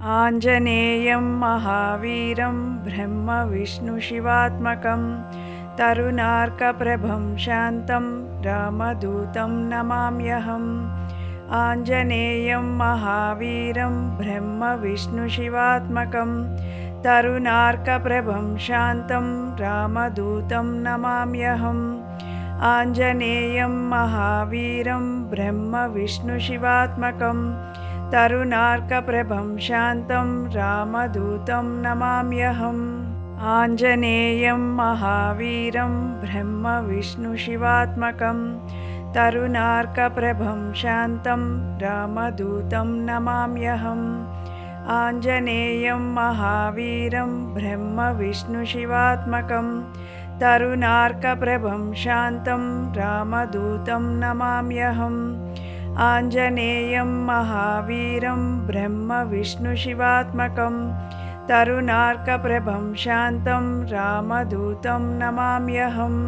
आञ्जनेयं महावीरं ब्रह्मविष्णुशिवात्मकं तरुणार्कप्रभं शान्तं रामदूतं नमाम्यहम्। आञ्जनेयं महावीरं ब्रह्मविष्णुशिवात्मकं तरुणार्कप्रभं शान्तं रामदूतं नमाम्यहम्। आञ्जनेयं महावीरं ब्रह्मविष्णुशिवात्मकं तरुणार्कप्रभं शान्तं रामदूतं नमाम्यहम्। आञ्जनेयं महावीरं ब्रह्मविष्णुशिवात्मकं तरुणार्कप्रभं शान्तं रामदूतं नमाम्यहम्। आञ्जनेयं महावीरं ब्रह्मविष्णुशिवात्मकं तरुणार्कप्रभं शान्तं रामदूतं नमाम्यहम्। आञ्जनेयं महावीरं ब्रह्मविष्णुशिवात्मकं तरुणार्कप्रभं शान्तं रामदूतं नमाम्यहम्।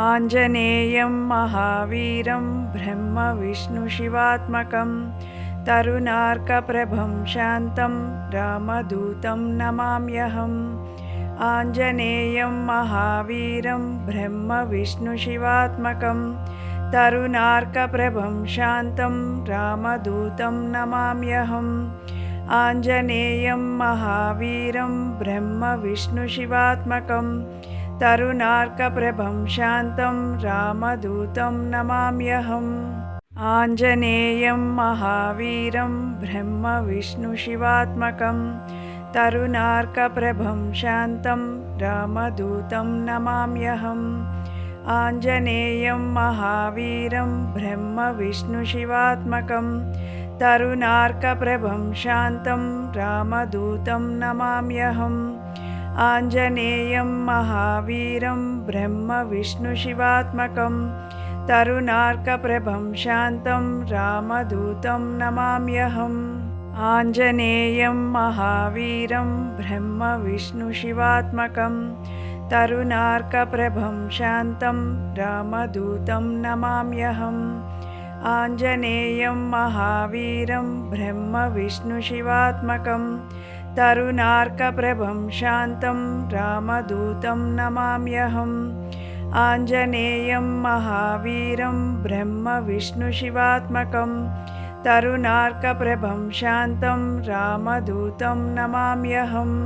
आञ्जनेयं महावीरं ब्रह्मविष्णुशिवात्मकं तरुणार्कप्रभं शान्तं रामदूतं नमाम्यहम्। आञ्जनेयं महावीरं ब्रह्मविष्णुशिवात्मकं तरुणार्कप्रभं शान्तं रामदूतं नमाम्यहम्। आञ्जनेयं महावीरं ब्रह्मविष्णुशिवात्मकं तरुणार्कप्रभं शान्तं रामदूतं नमाम्यहम्। आञ्जनेयं महावीरं ब्रह्मविष्णुशिवात्मकं तरुणार्कप्रभं शान्तं रामदूतं नमाम्यहम्। आञ्जनेयं महावीरं ब्रह्मविष्णुशिवात्मकं तरुणार्कप्रभं शान्तं रामदूतं नमाम्यहम्। आञ्जनेयं महावीरं ब्रह्मविष्णुशिवात्मकं तरुणार्कप्रभं शान्तं रामदूतं नमाम्यहम्। आञ्जनेयं महावीरं ब्रह्मविष्णुशिवात्मकं तरुणार्कप्रभं शान्तं रामदूतं नमाम्यहम्। आञ्जनेयं महावीरं ब्रह्मविष्णुशिवात्मकं तरुणार्कप्रभं शान्तं रामदूतं नमाम्यहम्। आञ्जनेयं महावीरं ब्रह्मविष्णुशिवात्मकं तरुणार्कप्रभं शान्तं रामदूतं नमाम्यहम्।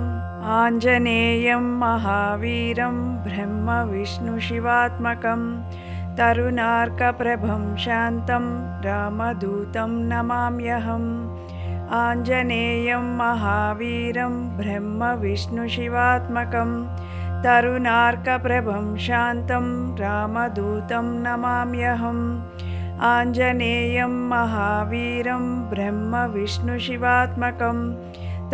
आञ्जनेयं महावीरं ब्रह्मविष्णुशिवात्मकं तरुणार्कप्रभं शान्तं रामदूतं नमाम्यहम्। आञ्जनेयं महावीरं ब्रह्मविष्णुशिवात्मकं तरुणार्कप्रभं शान्तं रामदूतं नमाम्यहम्। आञ्जनेयं महावीरं ब्रह्मविष्णुशिवात्मकं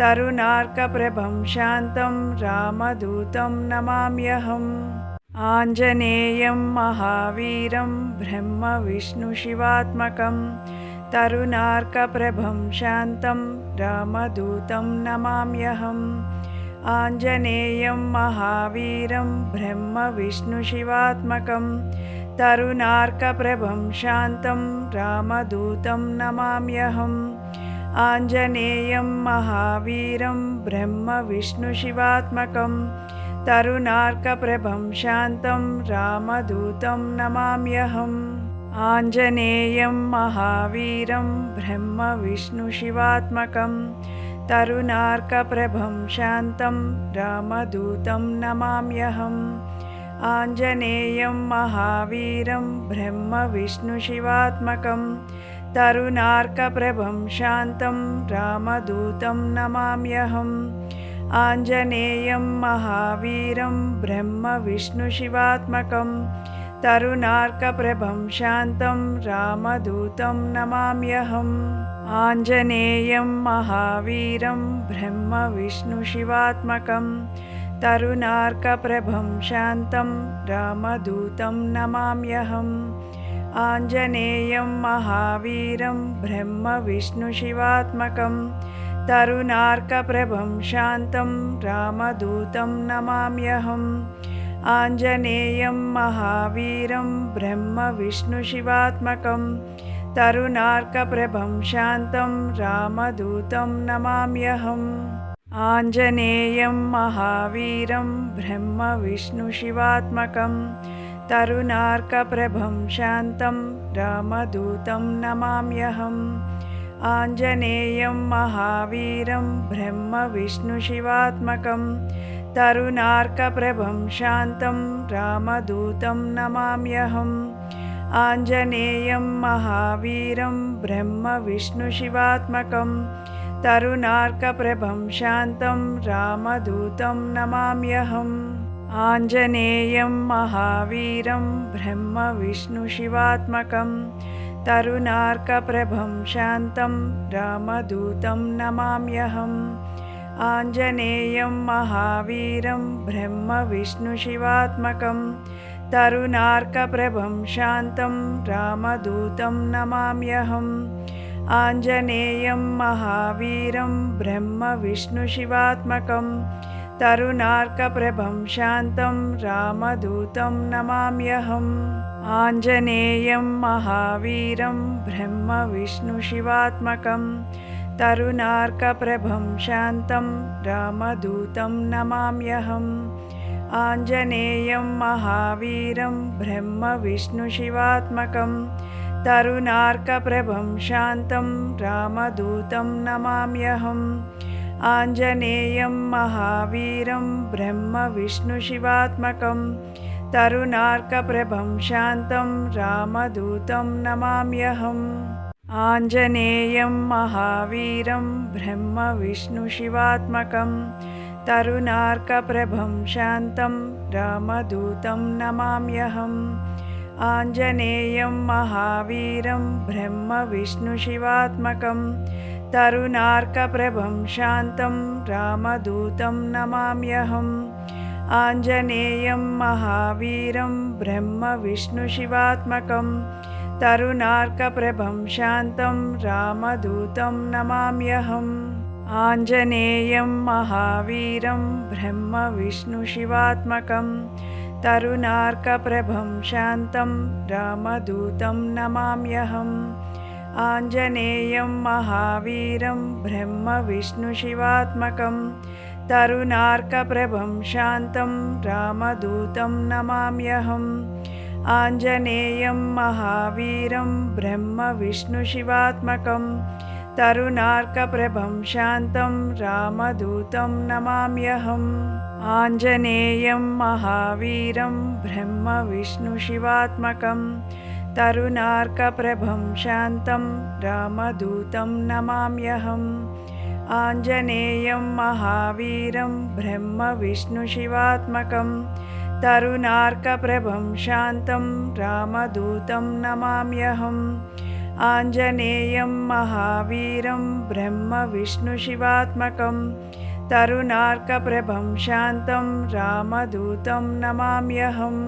तरुणार्कप्रभं शान्तं रामदूतं नमाम्यहम्। आञ्जनेयं महावीरं ब्रह्मविष्णुशिवात्मकं तरुणार्कप्रभं शान्तं रामदूतं नमाम्यहम्। आञ्जनेयं महावीरं ब्रह्मविष्णुशिवात्मकं तरुणार्कप्रभं शान्तं रामदूतं नमाम्यहम्। आञ्जनेयं महावीरं ब्रह्मविष्णुशिवात्मकं तरुणार्कप्रभं शान्तं रामदूतं नमाम्यहम्। आञ्जनेयं महावीरं ब्रह्मविष्णुशिवात्मकं तरुणार्कप्रभं शान्तं रामदूतं नमाम्यहम्। आञ्जनेयं महावीरं ब्रह्मविष्णुशिवात्मकं तरुणार्कप्रभं शान्तं रामदूतं नमाम्यहम्। आञ्जनेयं महावीरं ब्रह्मविष्णुशिवात्मकं तरुणार्कप्रभं शान्तं रामदूतं नमाम्यहम्। आञ्जनेयं महावीरं ब्रह्मविष्णुशिवात्मकं तरुणार्कप्रभं शान्तं रामदूतं नमाम्यहम्। आञ्जनेयं महावीरं ब्रह्मविष्णुशिवात्मकं तरुणार्कप्रभं शान्तं रामदूतं नमाम्यहम्। आञ्जनेयं महावीरं ब्रह्मविष्णुशिवात्मकं तरुणार्कप्रभं शान्तं रामदूतं नमाम्यहम्। आञ्जनेयं महावीरं ब्रह्मविष्णुशिवात्मकं तरुणार्कप्रभं शान्तं रामदूतं नमाम्यहम्। आञ्जनेयं महावीरं ब्रह्मविष्णुशिवात्मकं तरुणार्कप्रभं शान्तं रामदूतं नमाम्यहम्। आञ्जनेयं महावीरं ब्रह्मविष्णुशिवात्मकं तरुणार्कप्रभं शान्तं रामदूतं नमाम्यहम्। आञ्जनेयं महावीरं ब्रह्मविष्णुशिवात्मकं तरुणार्कप्रभं शान्तं रामदूतं नमाम्यहम्। आञ्जनेयं महावीरं ब्रह्मविष्णुशिवात्मकं तरुणार्कप्रभं शान्तं रामदूतं नमाम्यहम्। आञ्जनेयं महावीरं ब्रह्मविष्णुशिवात्मकं तरुणार्कप्रभं शान्तं रामदूतं नमाम्यहम्। आञ्जनेयं महावीरं ब्रह्मविष्णुशिवात्मकं तरुणार्कप्रभं शान्तं रामदूतं नमाम्यहम्। आञ्जनेयं महावीरं ब्रह्मविष्णुशिवात्मकं तरुणार्कप्रभं शान्तं रामदूतं नमाम्यहम्। आञ्जनेयं महावीरं ब्रह्मविष्णुशिवात्मकं तरुणार्कप्रभं शान्तं रामदूतं नमाम्यहम्। आञ्जनेयं महावीरं ब्रह्मविष्णुशिवात्मकं तरुणार्कप्रभं शान्तं रामदूतं नमाम्यहम्। आञ्जनेयं महावीरं ब्रह्मविष्णुशिवात्मकं तरुणार्कप्रभं शान्तं रामदूतं नमाम्यहम्। आञ्जनेयं महावीरं ब्रह्मविष्णुशिवात्मकं तरुणार्कप्रभं शान्तं रामदूतं नमाम्यहम्। आञ्जनेयं महावीरं ब्रह्मविष्णुशिवात्मकं तरुणार्कप्रभं शान्तं रामदूतं नमाम्यहम्। आञ्जनेयं महावीरं ब्रह्मविष्णुशिवात्मकं तरुणार्कप्रभं शान्तं रामदूतं नमाम्यहम्। आञ्जनेयं महावीरं ब्रह्मविष्णुशिवात्मकं तरुणार्कप्रभं शान्तं रामदूतं नमाम्यहम्। आञ्जनेयं महावीरं ब्रह्मविष्णुशिवात्मकं तरुणार्कप्रभं शान्तं रामदूतं नमाम्यहम्। आञ्जनेयं महावीरं ब्रह्मविष्णुशिवात्मकं तरुणार्कप्रभं शान्तं रामदूतं नमाम्यहम्। आञ्जनेयं महावीरं ब्रह्मविष्णुशिवात्मकं तरुणार्कप्रभं शान्तं रामदूतं नमाम्यहम्।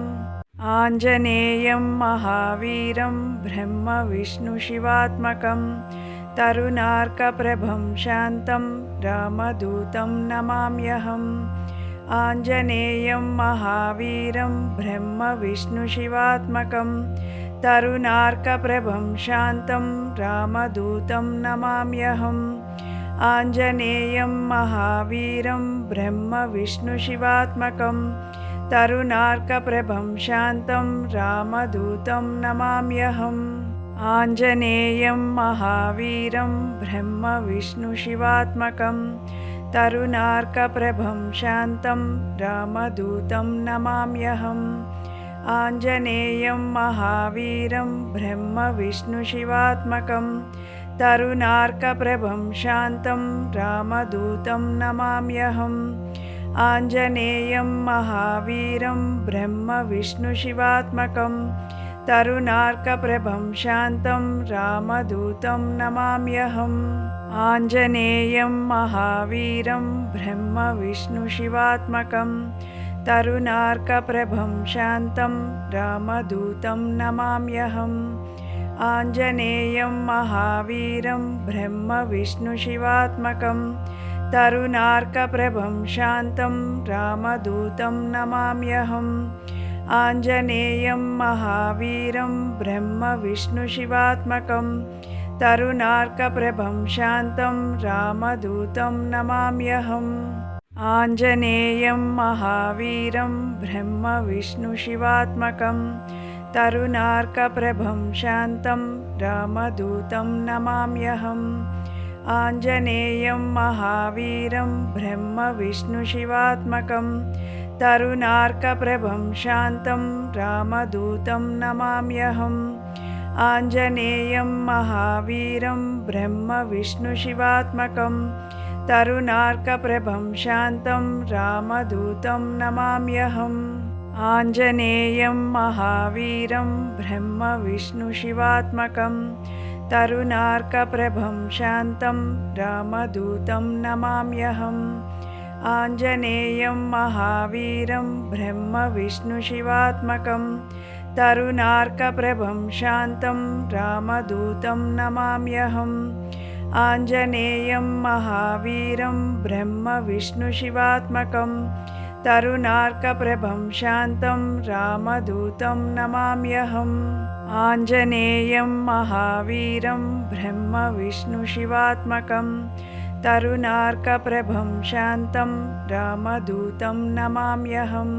आञ्जनेयं महावीरं ब्रह्मविष्णुशिवात्मकं तरुणार्कप्रभं शान्तं रामदूतं नमाम्यहम्। आञ्जनेयं महावीरं ब्रह्मविष्णुशिवात्मकं तरुणार्कप्रभं शान्तं रामदूतं नमाम्यहम्। आञ्जनेयं महावीरं ब्रह्मविष्णुशिवात्मकं तरुणार्कप्रभं शान्तं रामदूतं नमाम्यहम्। आञ्जनेयं महावीरं ब्रह्मविष्णुशिवात्मकं तरुणार्कप्रभं शान्तं रामदूतं नमाम्यहम्। आञ्जनेयं महावीरं ब्रह्मविष्णुशिवात्मकं तरुणार्कप्रभं शान्तं रामदूतं नमाम्यहम्। आञ्जनेयं महावीरं ब्रह्मविष्णुशिवात्मकं तरुणार्कप्रभं शान्तं रामदूतं नमाम्यहम्। आञ्जनेयं महावीरं ब्रह्मविष्णुशिवात्मकं तरुणार्कप्रभं शान्तं रामदूतं नमाम्यहम्। आञ्जनेयं महावीरं ब्रह्मविष्णुशिवात्मकं तरुणार्कप्रभं शान्तं रामदूतं नमाम्यहम्। आञ्जनेयं महावीरं ब्रह्मविष्णुशिवात्मकं तरुणार्कप्रभं शान्तं रामदूतं नमाम्यहम्। आञ्जनेयं महावीरं ब्रह्मविष्णुशिवात्मकं तरुणार्कप्रभं शान्तं रामदूतं नमाम्यहम्। आञ्जनेयं महावीरं ब्रह्मविष्णुशिवात्मकं तरुणार्कप्रभं शान्तं रामदूतं नमाम्यहम्। आञ्जनेयं महावीरं ब्रह्मविष्णुशिवात्मकं तरुणार्कप्रभं शान्तं रामदूतं नमाम्यहम्। आञ्जनेयं महावीरं ब्रह्मविष्णुशिवात्मकं तरुणार्कप्रभं शान्तं रामदूतं नमाम्यहम्। आञ्जनेयं महावीरं ब्रह्मविष्णुशिवात्मकं तरुणार्कप्रभं शान्तं रामदूतं नमाम्यहम्। आञ्जनेयं महावीरं ब्रह्मविष्णुशिवात्मकं तरुणार्कप्रभं शान्तं रामदूतं नमाम्यहम्। आञ्जनेयं महावीरं ब्रह्मविष्णुशिवात्मकं तरुणार्कप्रभं शान्तं रामदूतं नमाम्यहम्।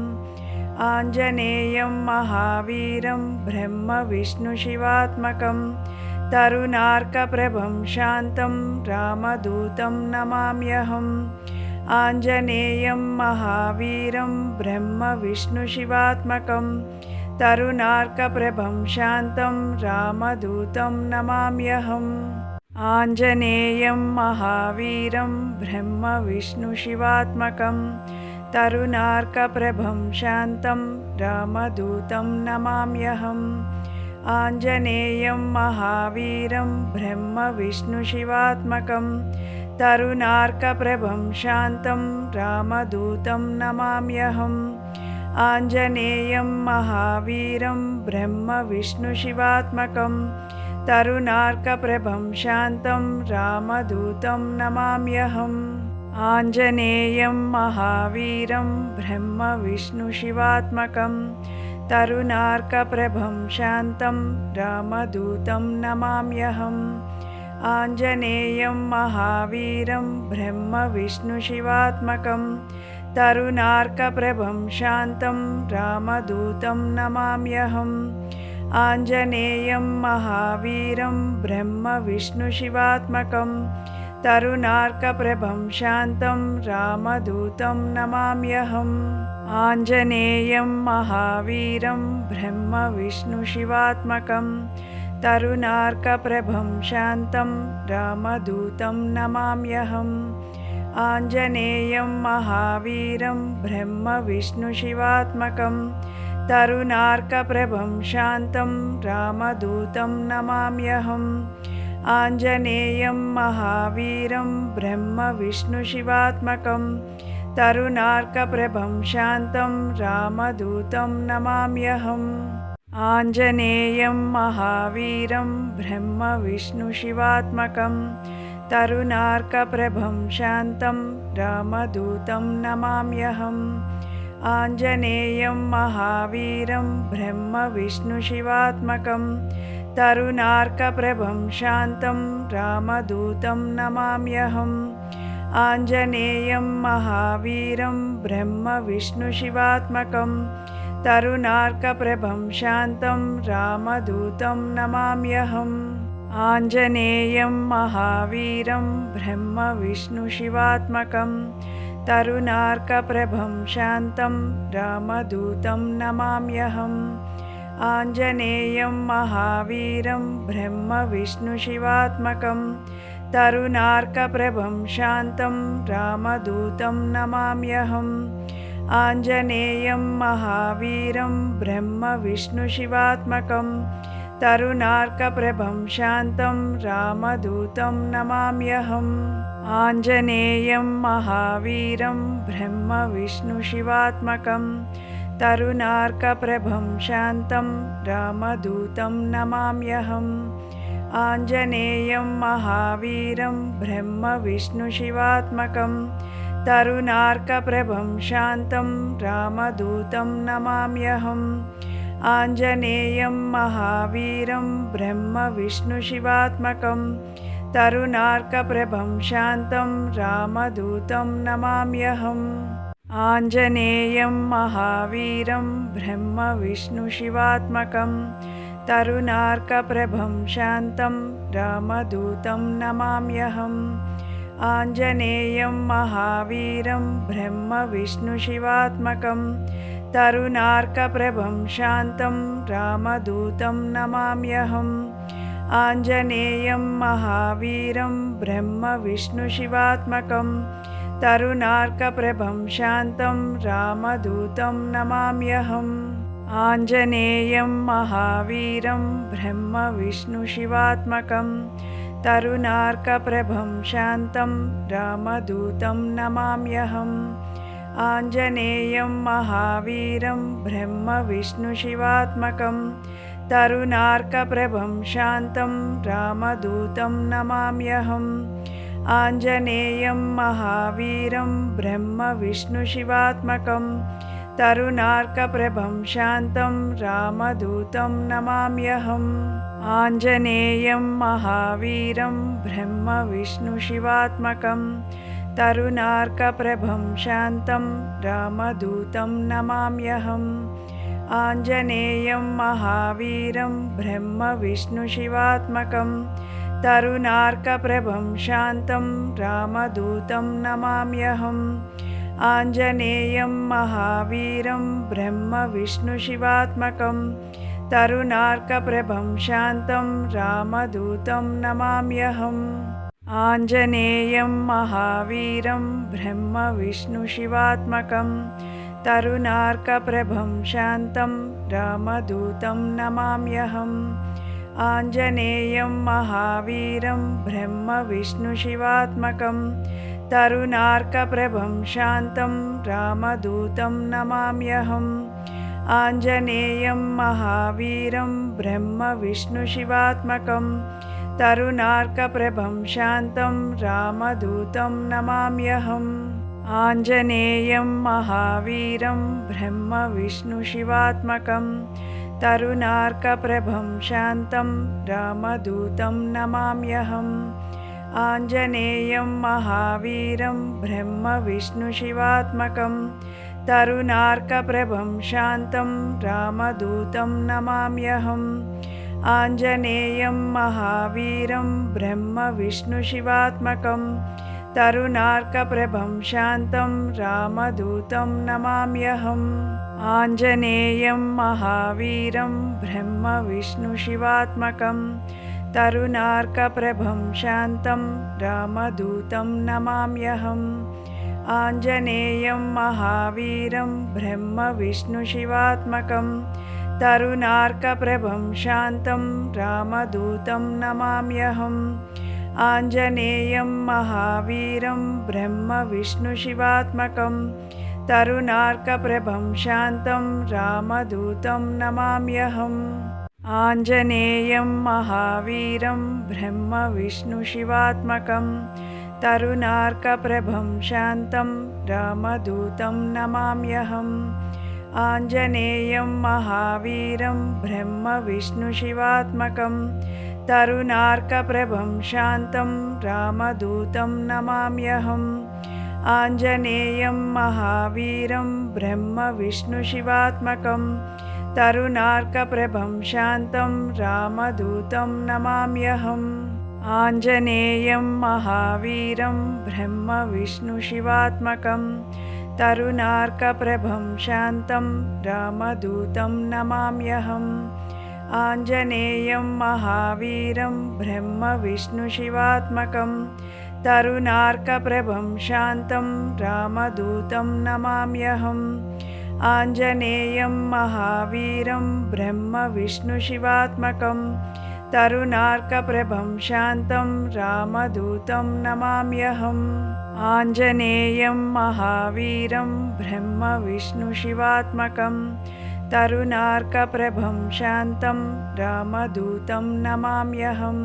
आञ्जनेयं महावीरं ब्रह्मविष्णुशिवात्मकं तरुणार्कप्रभं शान्तं रामदूतं नमाम्यहम्। आञ्जनेयं महावीरं ब्रह्मविष्णुशिवात्मकं तरुणार्कप्रभं शान्तं रामदूतं नमाम्यहम्। आञ्जनेयं महावीरं ब्रह्मविष्णुशिवात्मकं तरुणार्कप्रभं शान्तं रामदूतं नमाम्यहम्। आञ्जनेयं महावीरं ब्रह्मविष्णुशिवात्मकं तरुणार्कप्रभं शान्तं रामदूतं नमाम्यहम्। आञ्जनेयं महावीरं ब्रह्मविष्णुशिवात्मकं तरुणार्कप्रभं शान्तं रामदूतं नमाम्यहम्। आञ्जनेयं महावीरं ब्रह्मविष्णुशिवात्मकं तरुणार्कप्रभं शान्तं रामदूतं नमाम्यहम्। आञ्जनेयं महावीरं ब्रह्मविष्णुशिवात्मकं तरुणार्कप्रभं शान्तं रामदूतं नमाम्यहम्। आञ्जनेयं महावीरं ब्रह्मविष्णुशिवात्मकं तरुणार्कप्रभं शान्तं रामदूतं नमाम्यहम्। आञ्जनेयं महावीरं ब्रह्मविष्णुशिवात्मकं तरुणार्कप्रभं शान्तं रामदूतं नमाम्यहम्। आञ्जनेयं महावीरं ब्रह्मविष्णुशिवात्मकं तरुणार्कप्रभं शान्तं रामदूतं नमाम्यहम्। आञ्जनेयं महावीरं ब्रह्मविष्णुशिवात्मकं तरुणार्कप्रभं शान्तं रामदूतं नमाम्यहम्। आञ्जनेयं महावीरं ब्रह्मविष्णुशिवात्मकं तरुणार्कप्रभं शान्तं रामदूतं नमाम्यहम्। आञ्जनेयं महावीरं ब्रह्मविष्णुशिवात्मकं तरुणार्कप्रभं शान्तं रामदूतं नमाम्यहम्। आञ्जनेयं महावीरं ब्रह्मविष्णुशिवात्मकं तरुणार्कप्रभं शान्तं रामदूतं नमाम्यहम्। आञ्जनेयं महावीरं ब्रह्मविष्णुशिवात्मकं तरुणार्कप्रभं शान्तं रामदूतं नमाम्यहम्। आञ्जनेयं महावीरं ब्रह्मविष्णुशिवात्मकं तरुणार्कप्रभं शान्तं रामदूतं नमाम्यहम्। आञ्जनेयं महावीरं ब्रह्मविष्णुशिवात्मकं तरुणार्कप्रभं शान्तं रामदूतं नमाम्यहम्। आञ्जनेयं महावीरं ब्रह्मविष्णुशिवात्मकं तरुणार्कप्रभं शान्तं रामदूतं नमाम्यहम्। आञ्जनेयं महावीरं ब्रह्मविष्णुशिवात्मकं तरुणार्कप्रभं शान्तं रामदूतं नमाम्यहम् आञ्जनेयं महावीरं ब्रह्मविष्णुशिवात्मकं तरुणार्कप्रभं शान्तं रामदूतं नमाम्यहम् आञ्जनेयं महावीरं ब्रह्मविष्णुशिवात्मकं तरुणार्कप्रभं शान्तं रामदूतं नमाम्यहम् आञ्जनेयं महावीरं ब्रह्मविष्णुशिवात्मकं तरुणार्कप्रभं शान्तं रामदूतं नमाम्यहम् आञ्जनेयं महावीरं ब्रह्मविष्णुशिवात्मकं तरुणार्कप्रभं शान्तं रामदूतं नमाम्यहम् आञ्जनेयं महावीरं ब्रह्मविष्णुशिवात्मकं तरुणार्कप्रभं शान्तं रामदूतं नमाम्यहम् आञ्जनेयं महावीरं ब्रह्मविष्णुशिवात्मकं तरुणार्कप्रभं शान्तं रामदूतं नमाम्यहम् आञ्जनेयं महावीरं ब्रह्मविष्णुशिवात्मकं तरुणार्कप्रभं शान्तं रामदूतं नमाम्यहम् आञ्जनेयं महावीरं ब्रह्मविष्णुशिवात्मकं तरुणार्कप्रभं शान्तं रामदूतं नमाम्यहम् आञ्जनेयं महावीरं ब्रह्मविष्णुशिवात्मकं तरुणार्कप्रभं शान्तं रामदूतं नमाम्यहम् आञ्जनेयं महावीरं ब्रह्मविष्णुशिवात्मकं तरुणार्कप्रभं शान्तं रामदूतं नमाम्यहम् आञ्जनेयं महावीरं ब्रह्मविष्णुशिवात्मकं तरुणार्कप्रभं शान्तं रामदूतं नमाम्यहम् आञ्जनेयं महावीरं ब्रह्मविष्णुशिवात्मकं तरुणार्कप्रभं शान्तं रामदूतं नमाम्यहम् आञ्जनेयं महावीरं ब्रह्मविष्णुशिवात्मकं तरुणार्कप्रभं शान्तं रामदूतं नमाम्यहम् आञ्जनेयं महावीरं ब्रह्मविष्णुशिवात्मकं तरुणार्कप्रभं शान्तं रामदूतं नमाम्यहम् आञ्जनेयं महावीरं ब्रह्मविष्णुशिवात्मकं तरुणार्कप्रभं शान्तं रामदूतं नमाम्यहम् आञ्जनेयं महावीरं ब्रह्मविष्णुशिवात्मकं तरुणार्कप्रभं शान्तं रामदूतं नमाम्यहम् आञ्जनेयं महावीरं ब्रह्मविष्णुशिवात्मकं तरुणार्कप्रभं शान्तं रामदूतं नमाम्यहम् आञ्जनेयं महावीरं ब्रह्मविष्णुशिवात्मकं तरुणार्कप्रभं शान्तं रामदूतं नमाम्यहम् आञ्जनेयं महावीरं ब्रह्मविष्णुशिवात्मकं तरुणार्कप्रभं शान्तं रामदूतं नमाम्यहम् आञ्जनेयं महावीरं ब्रह्मविष्णुशिवात्मकं तरुणार्कप्रभं शान्तं रामदूतं नमाम्यहम् आञ्जनेयं महावीरं ब्रह्मविष्णुशिवात्मकं तरुणार्कप्रभं शान्तं रामदूतं नमाम्यहम् आञ्जनेयं महावीरं ब्रह्मविष्णुशिवात्मकं तरुणार्कप्रभं शान्तं रामदूतं नमाम्यहम् आञ्जनेयं महावीरं ब्रह्मविष्णुशिवात्मकं तरुणार्कप्रभं शान्तं रामदूतं नमाम्यहम् आञ्जनेयं महावीरं ब्रह्मविष्णुशिवात्मकं तरुणार्कप्रभं शान्तं रामदूतं नमाम्यहम् आञ्जनेयं महावीरं ब्रह्मविष्णुशिवात्मकं तरुणार्कप्रभं शान्तं रामदूतं नमाम्यहम् आञ्जनेयं महावीरं ब्रह्मविष्णुशिवात्मकं तरुणार्कप्रभं शान्तं रामदूतं नमाम्यहम्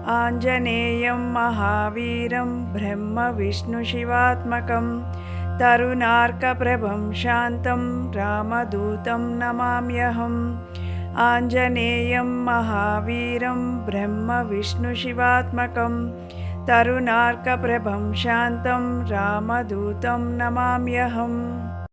आञ्जनेयं महावीरं ब्रह्मविष्णुशिवात्मकं तरुणार्कप्रभं शान्तं रामदूतं नमाम्यहम् आञ्जनेयं महावीरं ब्रह्मविष्णुशिवात्मकं तरुणार्कप्रभं शान्तं रामदूतं नमाम्यहम्।